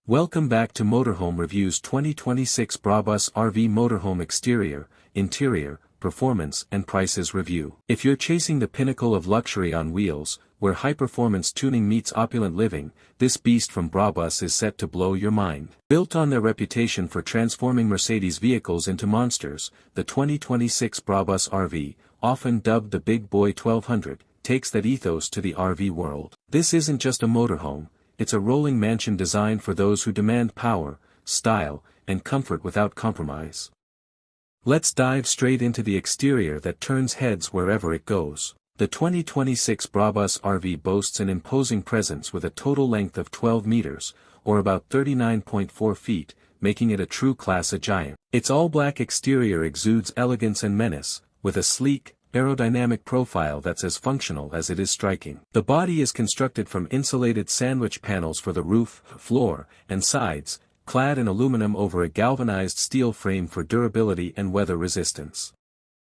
Welcome back to Motorhome Reviews 2026 Brabus RV Motorhome Exterior, Interior, Performance and Prices Review. If you're chasing the pinnacle of luxury on wheels, where high-performance tuning meets opulent living, this beast from Brabus is set to blow your mind. Built on their reputation for transforming Mercedes vehicles into monsters, the 2026 Brabus RV, often dubbed the Big Boy 1200, takes that ethos to the RV world. This isn't just a motorhome. It's a rolling mansion designed for those who demand power, style, and comfort without compromise. Let's dive straight into the exterior that turns heads wherever it goes. The 2026 Brabus RV boasts an imposing presence with a total length of 12 meters, or about 39.4 feet, making it a true class A giant. Its all-black exterior exudes elegance and menace, with a sleek, aerodynamic profile that's as functional as it is striking. The body is constructed from insulated sandwich panels for the roof, floor, and sides, clad in aluminum over a galvanized steel frame for durability and weather resistance.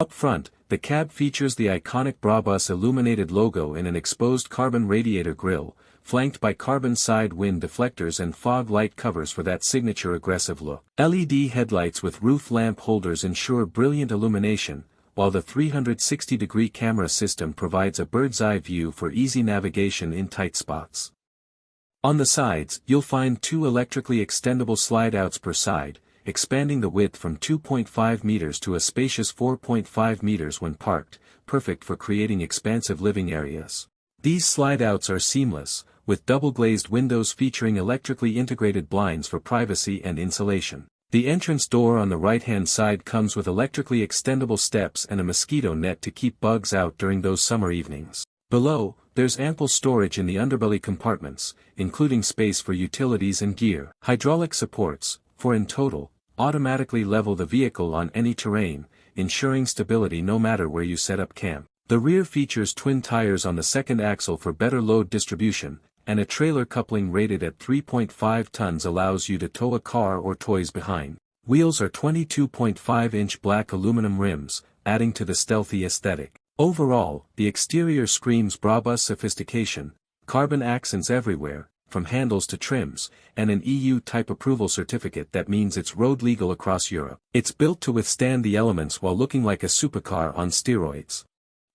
Up front, the cab features the iconic Brabus illuminated logo in an exposed carbon radiator grille, flanked by carbon side wind deflectors and fog light covers for that signature aggressive look. LED headlights with roof lamp holders ensure brilliant illumination, while the 360-degree camera system provides a bird's-eye view for easy navigation in tight spots. On the sides, you'll find two electrically extendable slide-outs per side, expanding the width from 2.5 meters to a spacious 4.5 meters when parked, perfect for creating expansive living areas. These slide-outs are seamless, with double-glazed windows featuring electrically integrated blinds for privacy and insulation. The entrance door on the right-hand side comes with electrically extendable steps and a mosquito net to keep bugs out during those summer evenings. Below, there's ample storage in the underbelly compartments, including space for utilities and gear. Hydraulic supports, in total, automatically level the vehicle on any terrain, ensuring stability no matter where you set up camp. The rear features twin tires on the second axle for better load distribution, and a trailer coupling rated at 3.5 tons allows you to tow a car or toys behind. Wheels are 22.5-inch black aluminum rims, adding to the stealthy aesthetic. Overall, the exterior screams Brabus sophistication, carbon accents everywhere, from handles to trims, and an EU type approval certificate that means it's road legal across Europe. It's built to withstand the elements while looking like a supercar on steroids.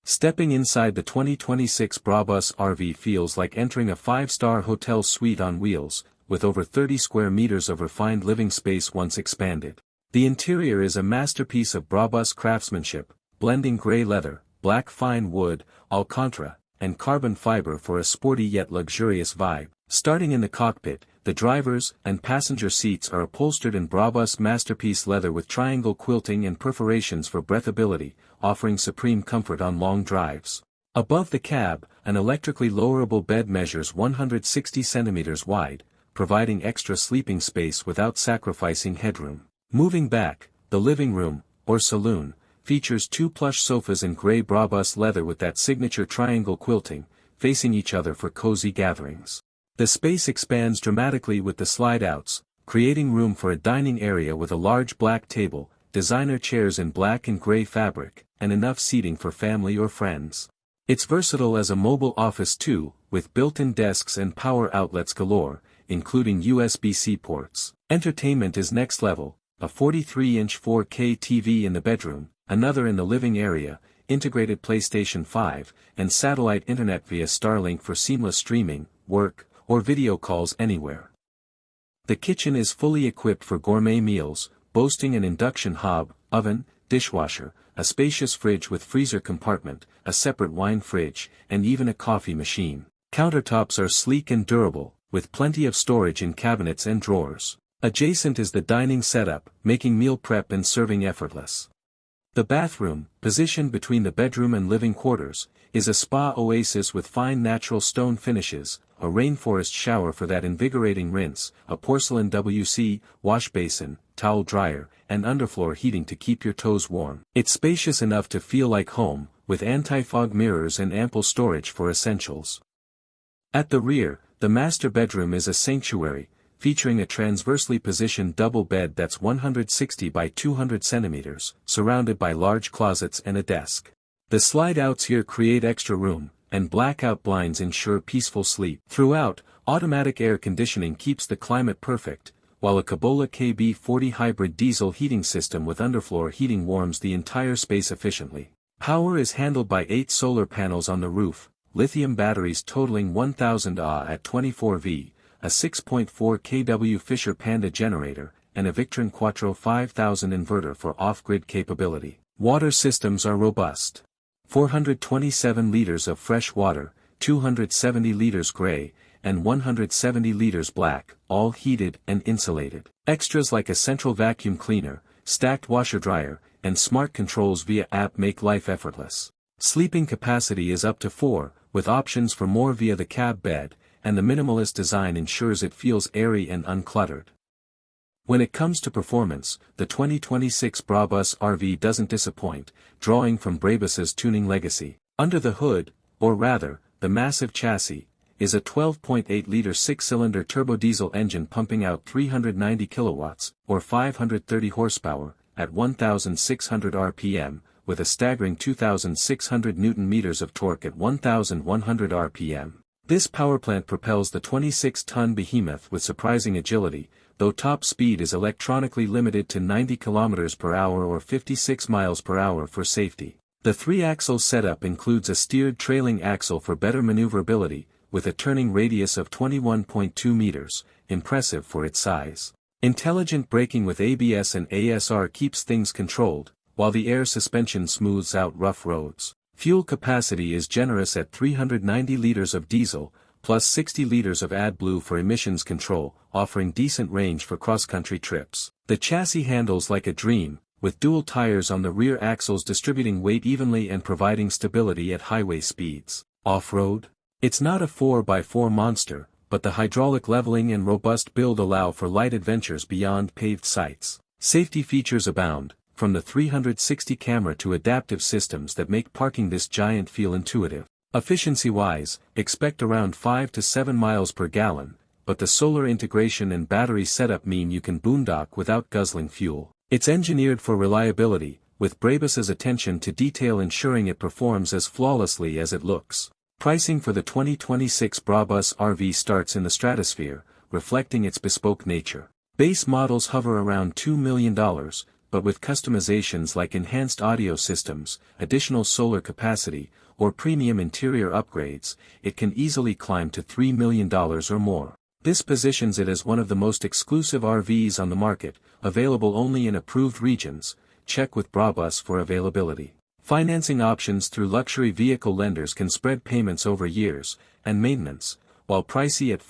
Stepping inside the 2026 Brabus RV feels like entering a 5-star hotel suite on wheels, with over 30 square meters of refined living space once expanded. The interior is a masterpiece of Brabus craftsmanship, blending gray leather, black fine wood, Alcantara, and carbon fiber for a sporty yet luxurious vibe. Starting in the cockpit, the driver's and passenger seats are upholstered in Brabus masterpiece leather with triangle quilting and perforations for breathability, offering supreme comfort on long drives. Above the cab, an electrically lowerable bed measures 160 centimeters wide, providing extra sleeping space without sacrificing headroom. Moving back, the living room, or saloon, features two plush sofas in gray Brabus leather with that signature triangle quilting, facing each other for cozy gatherings. The space expands dramatically with the slide-outs, creating room for a dining area with a large black table, designer chairs in black and gray fabric, and enough seating for family or friends. It's versatile as a mobile office too, with built-in desks and power outlets galore, including USB-C ports. Entertainment is next level, a 43-inch 4K TV in the bedroom, another in the living area, integrated PlayStation 5, and satellite internet via Starlink for seamless streaming, work, or video calls anywhere. The kitchen is fully equipped for gourmet meals, boasting an induction hob, oven, dishwasher, a spacious fridge with freezer compartment, a separate wine fridge, and even a coffee machine. Countertops are sleek and durable, with plenty of storage in cabinets and drawers. Adjacent is the dining setup, making meal prep and serving effortless. The bathroom, positioned between the bedroom and living quarters, is a spa oasis with fine natural stone finishes, a rainforest shower for that invigorating rinse, a porcelain WC, wash basin, towel dryer, and underfloor heating to keep your toes warm. It's spacious enough to feel like home, with anti-fog mirrors and ample storage for essentials. At the rear, the master bedroom is a sanctuary, featuring a transversely positioned double bed that's 160 by 200 centimeters, surrounded by large closets and a desk. The slide-outs here create extra room, and blackout blinds ensure peaceful sleep. Throughout, Automatic air conditioning keeps the climate perfect, while a Kubota KB40 hybrid diesel heating system with underfloor heating warms the entire space efficiently. Power is handled by 8 solar panels on the roof, lithium batteries totaling 1000 Ah at 24V, a 6.4 kW Fisher Panda generator, and a Victron Quattro 5000 inverter for off-grid capability. Water systems are robust. 427 liters of fresh water, 270 liters gray, and 170 liters black, all heated and insulated. Extras like a central vacuum cleaner, stacked washer-dryer, and smart controls via app make life effortless. Sleeping capacity is up to 4, with options for more via the cab bed, and the minimalist design ensures it feels airy and uncluttered. When it comes to performance, the 2026 Brabus RV doesn't disappoint, drawing from Brabus's tuning legacy. Under the hood, or rather, the massive chassis, is a 12.8-liter 6-cylinder turbodiesel engine pumping out 390 kilowatts, or 530 horsepower, at 1,600 RPM, with a staggering 2,600 Newton-meters of torque at 1,100 RPM. This powerplant propels the 26-ton behemoth with surprising agility, though top speed is electronically limited to 90 km per hour or 56 miles per hour for safety. The 3-axle setup includes a steered trailing axle for better maneuverability, with a turning radius of 21.2 meters, impressive for its size. Intelligent braking with ABS and ASR keeps things controlled, while the air suspension smooths out rough roads. Fuel capacity is generous at 390 liters of diesel, plus 60 liters of AdBlue for emissions control, offering decent range for cross-country trips. The chassis handles like a dream, with dual tires on the rear axles distributing weight evenly and providing stability at highway speeds. Off-road? It's not a 4x4 monster, but the hydraulic leveling and robust build allow for light adventures beyond paved sites. Safety features abound, from the 360 camera to adaptive systems that make parking this giant feel intuitive. Efficiency-wise, expect around 5 to 7 miles per gallon, but the solar integration and battery setup mean you can boondock without guzzling fuel. It's engineered for reliability, with Brabus's attention to detail ensuring it performs as flawlessly as it looks. Pricing for the 2026 Brabus RV starts in the stratosphere, reflecting its bespoke nature. Base models hover around $2 million, but with customizations like enhanced audio systems, additional solar capacity, or premium interior upgrades, it can easily climb to $3 million or more. This positions it as one of the most exclusive RVs on the market, available only in approved regions. Check with Brabus for availability. Financing options through luxury vehicle lenders can spread payments over years, and maintenance, while pricey at